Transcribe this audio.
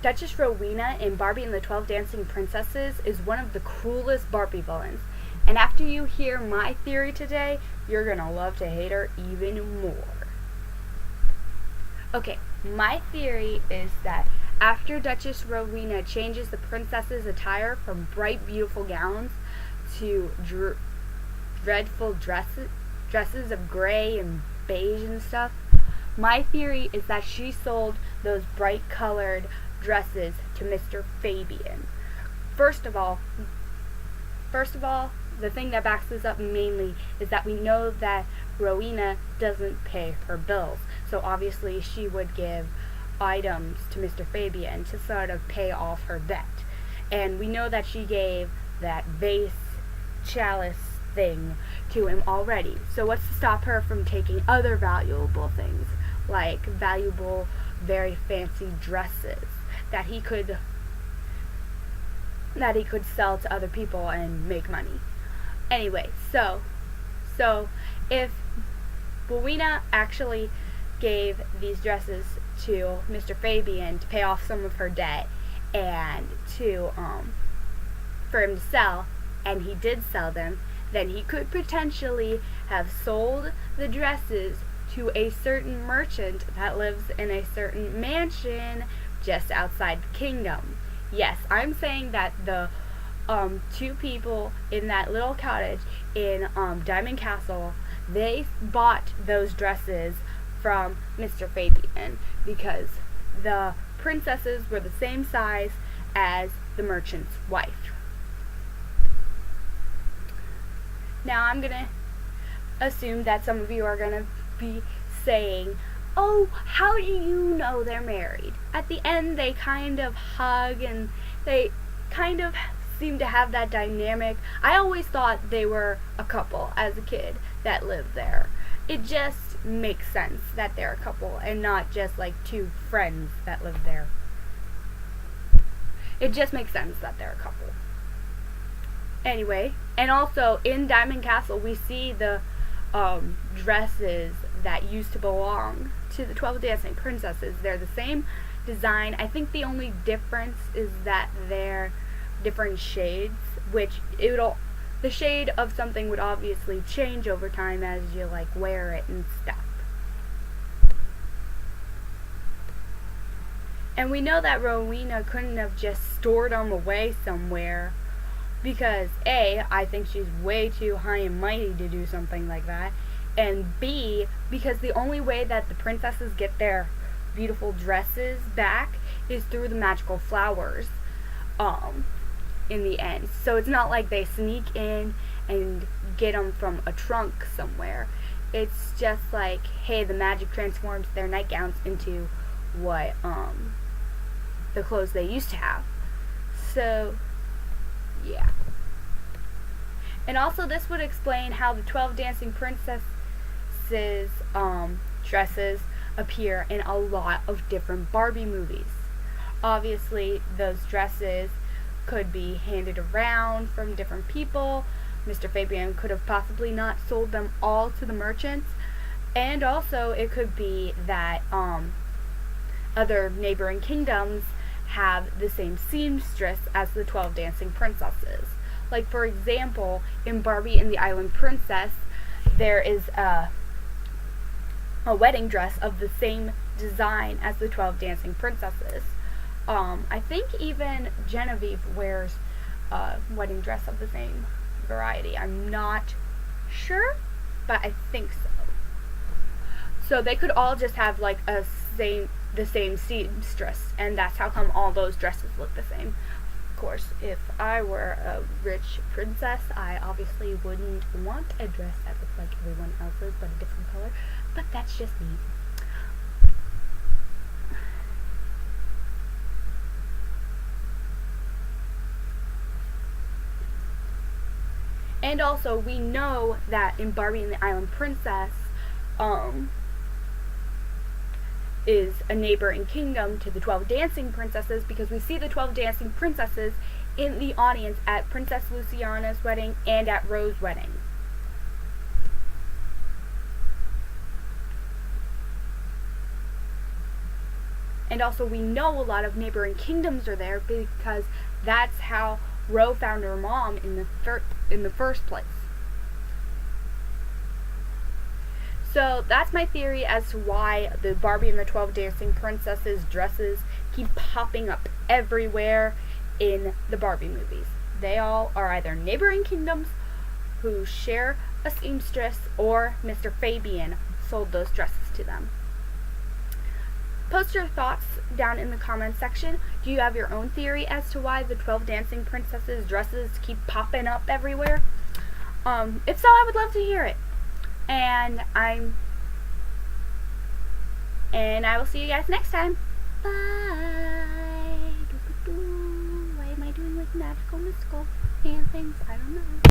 Duchess Rowena in Barbie and the 12 Dancing Princesses is one of the coolest Barbie villains. And after you hear my theory today, you're gonna love to hate her even more. Okay, my theory is that after Duchess Rowena changes the princess's attire from bright, beautiful gowns to dreadful dresses of gray and beige and stuff, my theory is that she sold those bright colored dresses to Mr. Fabian. First of all, the thing that backs this up mainly is that we know that Rowena doesn't pay her bills. So obviously she would give items to Mr. Fabian to sort of pay off her debt. And we know that she gave that vase chalice thing to him already. So what's to stop her from taking other valuable things, like valuable, very fancy dresses that he could sell to other people and make money. Anyway, so if Rowena actually gave these dresses to Mr. Fabian to pay off some of her debt and to for him to sell, and he did sell them, then he could potentially have sold the dresses to a certain merchant that lives in a certain mansion just outside the kingdom. Yes, I'm saying that the two people in that little cottage in Diamond Castle, they bought those dresses from Mr. Fabian because the princesses were the same size as the merchant's wife. Now I'm gonna assume that some of you are gonna be saying, oh, how do you know they're married? At the end they kind of hug and they kind of seem to have that dynamic. I always thought they were a couple as a kid that lived there. It just makes sense that they're a couple and not just like two friends that live there. It just makes sense that they're a couple. Anyway, and also in Diamond Castle we see the dresses that used to belong to the 12 Dancing Princesses. They're the same design. I think the only difference is that they're different shades, which the shade of something would obviously change over time as you like wear it and stuff. And we know that Rowena couldn't have just stored them away somewhere because A, I think she's way too high and mighty to do something like that, and B, because the only way that the princesses get their beautiful dresses back is through the magical flowers in the end. So it's not like they sneak in and get them from a trunk somewhere. It's just like, hey, the magic transforms their nightgowns into what the clothes they used to have. So yeah. And also this would explain how the 12 Dancing Princesses dresses appear in a lot of different Barbie movies. Obviously, those dresses could be handed around from different people. Mr. Fabian could have possibly not sold them all to the merchants. And also, it could be that other neighboring kingdoms have the same seamstress as the 12 Dancing Princesses. Like, for example, in Barbie and the Island Princess, there is a wedding dress of the same design as the 12 Dancing Princesses. I think even Genevieve wears a wedding dress of the same variety. I'm not sure, but I think so. So they could all just have like the same seamstress, and that's how come all those dresses look the same. Of course, if I were a rich princess, I obviously wouldn't want a dress that looks like everyone else's but a different color, but that's just me. And also, we know that in Barbie and the Island Princess, is a neighboring kingdom to the 12 Dancing Princesses, because we see the 12 Dancing Princesses in the audience at Princess Luciana's wedding and at Rose's wedding. And also we know a lot of neighboring kingdoms are there because that's how Ro found her mom in the first place. So that's my theory as to why the Barbie and the 12 Dancing Princesses dresses keep popping up everywhere in the Barbie movies. They all are either neighboring kingdoms who share a seamstress, or Mr. Fabian sold those dresses to them. Post your thoughts down in the comments section. Do you have your own theory as to why the 12 Dancing Princesses dresses keep popping up everywhere? If so, I would love to hear it. And I will see you guys next time. Bye. Why am I doing like magical mystical hand things? I don't know.